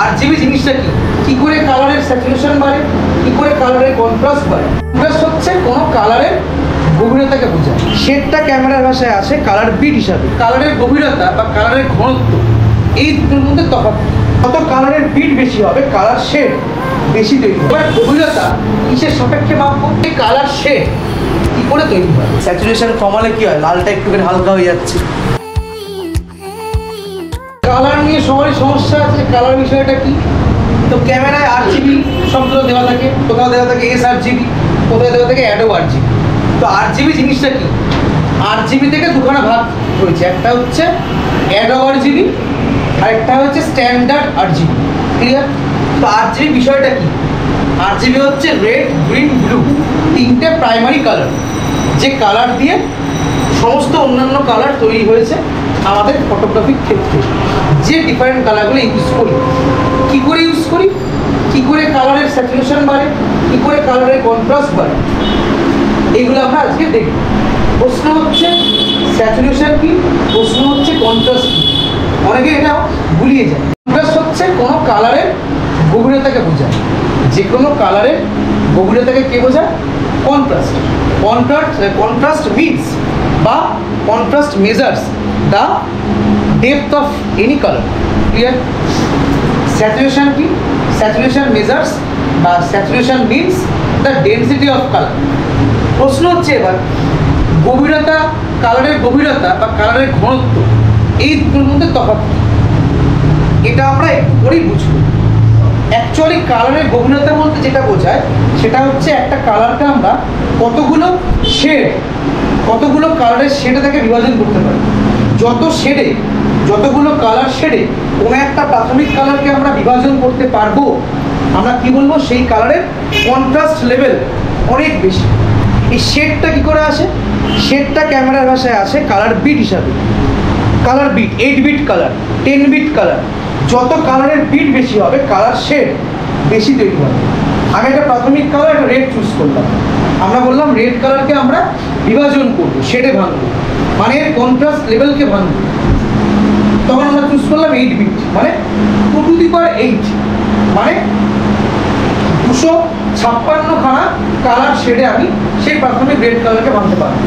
RGB জিনিসটা কি করে কালারের স্যাচুরেশন বাড়ে, কি করে কালারের কন্ট্রাস্ট বাড়ে। কন্ট্রাস্ট হচ্ছে কোনো কালারের গভীরতাকে বোঝায়। শেডটা ক্যামেরার ভাষায় আসে কালার বিট হিসাবে। কালারের গভীরতা বা কালারের ঘনত্ব এই দুটোর মধ্যে তফাৎ। কত কালারের বিট বেশি হবে কালার শেড বেশি তৈরি হবে। এবার গভীরতা কিসের সাপেক্ষে মাপবো? এই কালার শেড কি করে তৈরি হয়। স্যাচুরেশন কমালে কি হয়, লালটা একটুখানি হালকা হয়ে যাচ্ছে। কালার নিয়ে সবারই সমস্যা আছে। কালার বিষয়টা কি? তো ক্যামেরায় আরজিবি শব্দ দেওয়া থাকে, কোথাও দেওয়া থাকে sRGB, কোথাও দেওয়া থাকে অ্যাডোব আরজিবি। তো আরজিবি জিনিসটা কি? আরজিবি থেকে দুখানা ভাগ হয়েছে, একটা হচ্ছে অ্যাডোব আরজিবি আর একটা হচ্ছে স্ট্যান্ডার্ড আরজিবি। ক্লিয়ার? তো আরজিবি বিষয়টা কি? আরজিবি হচ্ছে রেড, গ্রিন, ব্লু, তিনটে প্রাইমারি কালার, যে কালার দিয়ে সমস্ত অন্যান্য কালার তৈরি হয়েছে আমাদের ফটোগ্রাফির ক্ষেত্রে। যে ডিফারেন্ট কালারগুলো ইউজ করি, কী করে ইউজ করি, কী করে কালারের স্যাচুরেশন বাড়ে, কী করে কালারের কন্ট্রাস্ট বাড়ে, এইগুলো আমরা আজকে দেখব। প্রশ্ন হচ্ছে স্যাচুরেশন কি, প্রশ্ন হচ্ছে কন্ট্রাস্ট কি। অনেকে এটা ভুলিয়ে যায়। কন্ট্রাস্ট হচ্ছে কোনো কালারের গভীরতাকে বোঝায়। যে কোনো কালারের গভীরতাকে কে বোঝায়? কন্ট্রাস্ট। কন্ট্রাস্ট মিনস বা contrast measures the depth of any colour. Clear? Saturation কি? স্যাচুরেশন মেজার্স বা saturation means the density of colour. প্রশ্ন হচ্ছে এবার গভীরতা, কালারের গভীরতা বা কালারের ঘনত্ব এই দুটোর মধ্যে তফাৎ কি? এটা আমরা একটু করেই বুঝবো। অ্যাকচুয়ালি কালারের গভীরতা বলতে যেটা বোঝায় সেটা হচ্ছে একটা কালারকে আমরা কতগুলো শেড, কতগুলো কালারের শেডে তাকে বিভাজন করতে পারি। যত শেডে, যতগুলো কালার শেডে কোনো একটা প্রাথমিক কালারকে আমরা বিভাজন করতে পারবো, আমরা কি বলবো? সেই কালারের কন্ট্রাস্ট লেভেল অনেক বেশি। এই শেডটা কি করে আসে? শেডটা ক্যামেরার ভাষায় আসে কালার বিট হিসাবে। Colour bit, 8 bit colour, 10 bit colour, যত কালারের বিট বেশি হবে কালার শেড বেশি তৈরি হবে। আমি একটা প্রাথমিক কালার একটা রেড চুজ করলাম, আমরা বললাম রেড কালারকে আমরা বিভাজন করবো, শেডে ভাঙবো, মানে এর কন্ট্রাস্ট লেভেলকে ভাঙবো। তখন আমরা চুজ করলাম 8 বিট, মানে 2 টু দি পাওয়ার 8, মানে 256 খানা কালার শেডে আমি সেই প্রাথমিক রেড কালারকে ভাঙতে পারবো।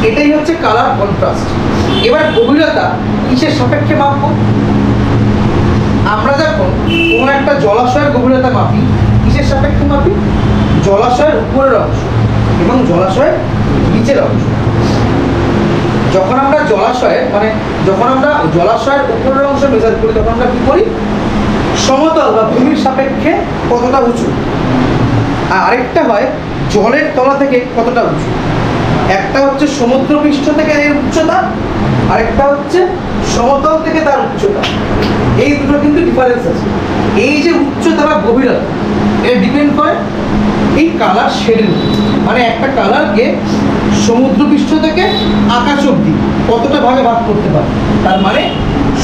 এটাই হচ্ছে কালার কন্ট্রাস্ট। এবার গভীরতা কিসের সাপেক্ষে মাপবো? আমরা যখন কোনো একটা জলাশয়ের গভীরতা মাপি, কিসের সাপেক্ষে মাপি? জলাশয়ের উপরের অংশ এবং জলাশয়ের নিচের অংশ। যখন আমরা জলাশয়ের উপরের অংশ মেজার করি তখন আমরা কি করি? সমতল বা ভূমির সাপেক্ষে কতটা উঁচু, আর আরেকটা হয় জলের তলা থেকে কতটা উঁচু। একটা হচ্ছে সমুদ্রপৃষ্ঠ থেকে এর উচ্চতা, আরেকটা হচ্ছে সমতল থেকে তার উচ্চতা। এই দুটো কিন্তু ডিফারেন্স আছে। এই যে উচ্চতা বা গভীরতা, এটা ডিপেন্ড করে এই কালার শেডের উপর। মানে একটা কালারকে সমুদ্রপৃষ্ঠ থেকে আকাশ অবধি কতটা ভাগে ভাগ করতে পারে। তার মানে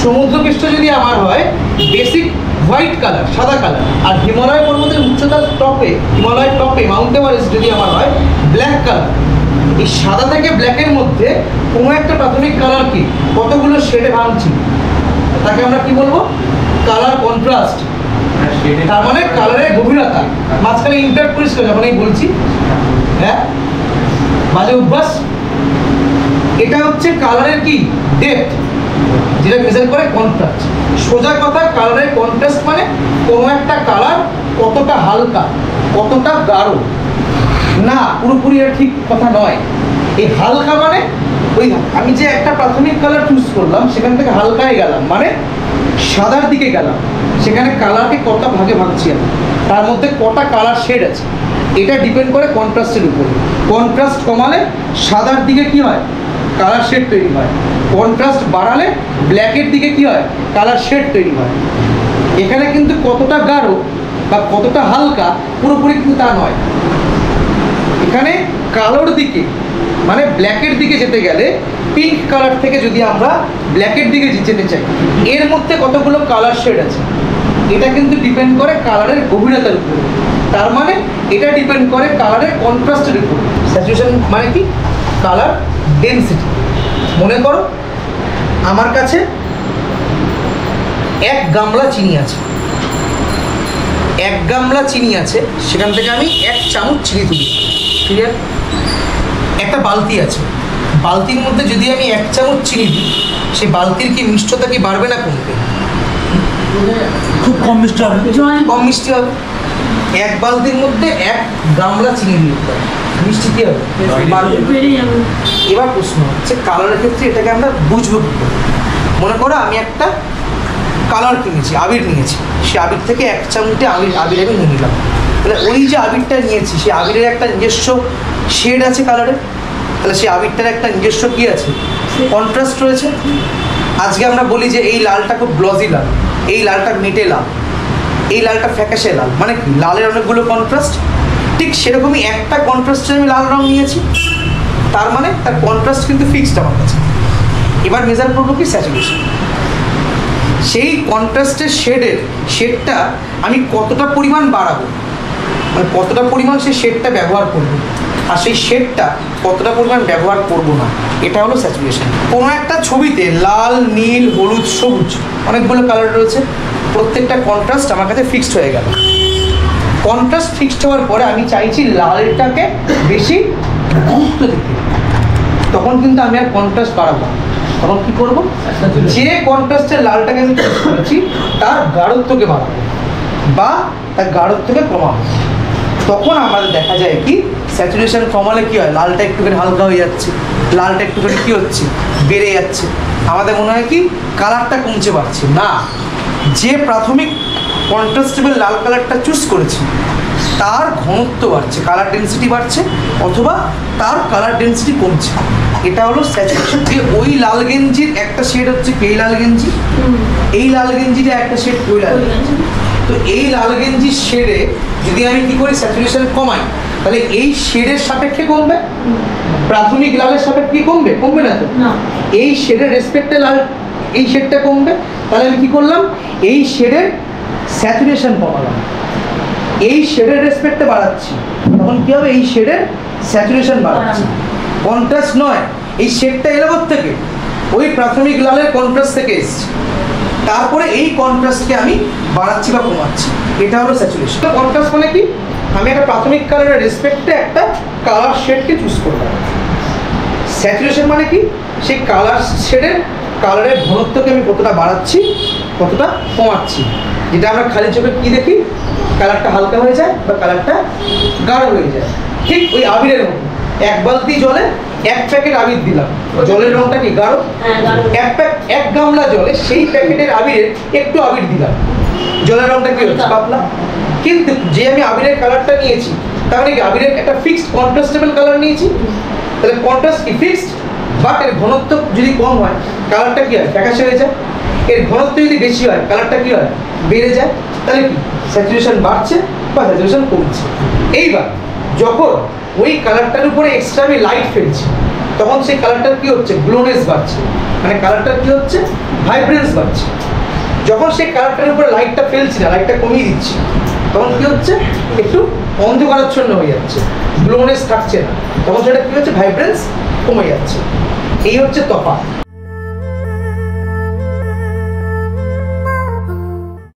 সমুদ্রপৃষ্ঠ যদি আমার হয় বেসিক হোয়াইট কালার, সাদা কালার, আর হিমালয় পর্বতের উচ্চতার টপে, হিমালয়ের টপে মাউন্ট এভারেস্ট যদি আমার হয় ব্ল্যাক কালার, এই সাদা থেকে ব্ল্যাকের মধ্যে কোনো একটা প্রাথমিক কালারকে কতগুলো শেডে ভাঙছি তাকে আমরা কি বলবো? Colour contrast. তার মানে কালারের গভীরতা। মাঝখানে ইন্টার করিস যখন এই বলছি, হ্যাঁ বাজে অভ্যাস। এটা হচ্ছে কালারের কি ডেপথ, যেটা মেজার করে কন্ট্রাস্ট। সোজা কথা, কালারের কন্ট্রাস্ট মানে কোনো একটা কালার কতটা হালকা, কতটা গাঢ়। না, পুরোপুরি এটা ঠিক কথা নয়। এই হালকা মানে ওই আমি যে একটা প্রাথমিক কালার চুজ করলাম সেখান থেকে হালকায় গেলাম, মানে সাদার দিকে গেলাম, সেখানে কালারকে কটা ভাগে ভাগছি আমি, তার মধ্যে কটা কালার শেড আছে, এটা ডিপেন্ড করে কন্ট্রাস্টের উপরে। কন্ট্রাস্ট কমালে সাদার দিকে কি হয়? কালার শেড তৈরি হয়। কন্ট্রাস্ট বাড়ালে ব্ল্যাকের দিকে কি হয়? কালার শেড তৈরি হয়। এখানে কিন্তু কতটা গাঢ় বা কতটা হালকা পুরোপুরি কিন্তু তা নয়। এখানে কালোর দিকে মানে ব্ল্যাকের দিকে যেতে গেলে পিঙ্ক কালার থেকে যদি আমরা ব্ল্যাকের দিকে যেতে চাই, এর মধ্যে কতগুলো কালার শেড আছে, এটা কিন্তু ডিপেন্ড করে কালারের গভীরতার উপরে। তার মানে এটা ডিপেন্ড করে কালারের কন্ট্রাস্টের উপর। স্যাচুরেশন মানে কি? Colour density. মনে করো আমার কাছে 1 গামলা চিনি আছে, 1 গামলা চিনি আছে, সেখান থেকে আমি 1 চামচ চিনি তুলি। ক্লিয়ার? একটা বালতি আছে, বালতির মধ্যে যদি আমি 1 চামচ চিনি দিই, সেই বালতির কি মিষ্টতা কি বাড়বে না কমবে? খুব কম মিষ্টি হবে। কম মিষ্টি হবে। 1 বালতির মধ্যে 1 গামলা চিনি দিতে হবে, মিষ্টি কি হবে? বেড়ে যাবে। এবার প্রশ্ন হচ্ছে কালারের ক্ষেত্রে এটাকে আমরা বুঝবো কী করে? মনে করো আমি একটা কালার কিনেছি, আবির নিয়েছি, সেই আবির থেকে 1 চামচে আবির আমি নিয়ে নিলাম। তাহলে ওই যে আবিরটা নিয়েছি, সেই আবিরের একটা নিজস্ব শেড আছে কালারের, তাহলে সেই আবিরটার একটা নিজস্ব কী আছে? কন্ট্রাস্ট রয়েছে। আজকে আমরা বলি যে এই লালটা খুব গ্লজি লাল, এই লালটা মেটে লাল, এই লালটা ফ্যাকাশে লাল, মানে কি লালের অনেকগুলো কন্ট্রাস্ট। ঠিক সেরকমই একটা কন্ট্রাস্টে আমি লাল রং নিয়েছি, তার মানে তার কন্ট্রাস্ট কিন্তু ফিক্সড আমার কাছে। এবার মেজার করবো কি? স্যাচুরেশন। সেই কন্ট্রাস্টের শেডটা আমি কতটা পরিমাণ বাড়াবো, মানে কতটা পরিমাণ সেই শেডটা ব্যবহার করব, আর সেই শেডটা কতটা পরিমাণ ব্যবহার করব না, এটা হলো স্যাচুরেশন। কোনো একটা ছবিতে লাল, নীল, হলুদ, সবুজ অনেকগুলো কালার রয়েছে, প্রত্যেকটা কন্ট্রাস্ট আমার কাছে ফিক্সড হয়ে গেল। কন্ট্রাস্ট ফিক্সড হওয়ার পরে আমি চাইছি লালটাকে বেশি গুরুত্ব দিতে, তখন কিন্তু আমি আর কন্ট্রাস্ট বাড়াবো না। তখন কী করবো? যে কন্ট্রাস্টের লালটাকে আমি চুজ করেছি তার গাঢ়ত্বকে বাড়াবো বা তার গাঢ়ত্বকে কমাবো। তখন আমাদের দেখা যায় কি, স্যাচুরেশন কমালে কী হয়? লালটা একটুখানি হালকা হয়ে যাচ্ছে, লালটা একটুখানি কী হচ্ছে? বেড়ে যাচ্ছে। আমাদের মনে হয় কি কালারটা কমছে বাড়ছে না, যে প্রাথমিক কন্ট্রাস্টেবল লাল কালারটা চুজ করেছি তার ঘনত্ব বাড়ছে, কালার ডেন্সিটি বাড়ছে, অথবা তার কালার ডেন্সিটি কমছে। এটা হলো স্যাচুরেশন। ওই লাল গেঞ্জির একটা শেড হচ্ছে এই লাল গেঞ্জি, এই লাল গেঞ্জিটা একটা শেড ওই লাল গেঞ্জি। তো এই লাল গেঞ্জির শেডে যদি আমি কী করি? স্যাচুরেশন কমাই, তাহলে এই শেডের সাপেক্ষে কমবে, প্রাথমিক লালের সাপেক্ষে কমবে? কমবে না তো। এই শেডের রেসপেক্টে লাল, এই শেডটা কমবে, তাহলে আমি কী করলাম? এই শেডের স্যাচুরেশন কমালাম, এই শেডের রেসপেক্টে বাড়াচ্ছি, তখন কী হবে? এই শেডের স্যাচুরেশন বাড়াচ্ছি, কন্ট্রাস্ট নয়। এই শেডটা এলো থেকে ওই প্রাথমিক লালের কন্ট্রাস্ট থেকে এসছে, তারপরে এই কন্ট্রাস্টকে আমি বাড়াচ্ছি বা কমাচ্ছি, এটা হলো স্যাচুরেশন। কন্ট্রাস্ট মানে কি? আমি একটা প্রাথমিক কালারের রেসপেক্টে একটা কালার শেডকে চুজ করলাম। স্যাচুরেশন মানে কি? সেই কালার শেডের কালারের ঘনত্বকে আমি কতটা বাড়াচ্ছি, কতটা কমাচ্ছি, যেটা আমরা খালি চোখে কী দেখি? কালারটা হালকা হয়ে যায় বা কালারটা গাঢ় হয়ে যায়। ঠিক ওই আবিরের মতো, 1 বালতি জলে 1 প্যাকেট আবির দিলাম, জলের রংটা কি গাঢ়? 1 গামলা জলে সেই প্যাকেটের আবিরের একটু আবির দিলাম, জলের রংটা কি হচ্ছে? পাতলা। কিন্তু যে আমি আবিরের কালারটা নিয়েছি, তার মানে কি আবিরের একটা ফিক্সড কন্ট্রাস্টেবল কালার নিয়েছি, তাহলে কন্ট্রাস্ট কি ফিক্সড, বাট এর ঘনত্ব যদি কম হয় কালারটা কি হয়? ফ্যাকাশে হয়ে যায়। এর ঘনত্ব যদি বেশি হয় কালারটা কি হয়? বেড়ে যায়। তাহলে কি স্যাচুরেশন বাড়ছে বা স্যাচুরেশন কমছে। এইবার যখন ওই কালারটার উপরে এক্সট্রা আমি লাইট ফেলছি, তখন সেই কালারটার কি হচ্ছে? গ্লোনেস বাড়ছে, মানে কালারটার কি হচ্ছে? ভাইব্রেন্স বাড়ছে। যখন সেই কালারটার উপরে লাইটটা ফেলছি না, লাইটটা কমিয়ে দিচ্ছি, তখন কি হচ্ছে? একটু অন্ধকারাচ্ছন্ন হয়ে যাচ্ছে, গ্লোনেস থাকছে না, তখন সেটা কি হচ্ছে? ভাইব্রেন্স কমে যাচ্ছে। এই হচ্ছে তফাৎ।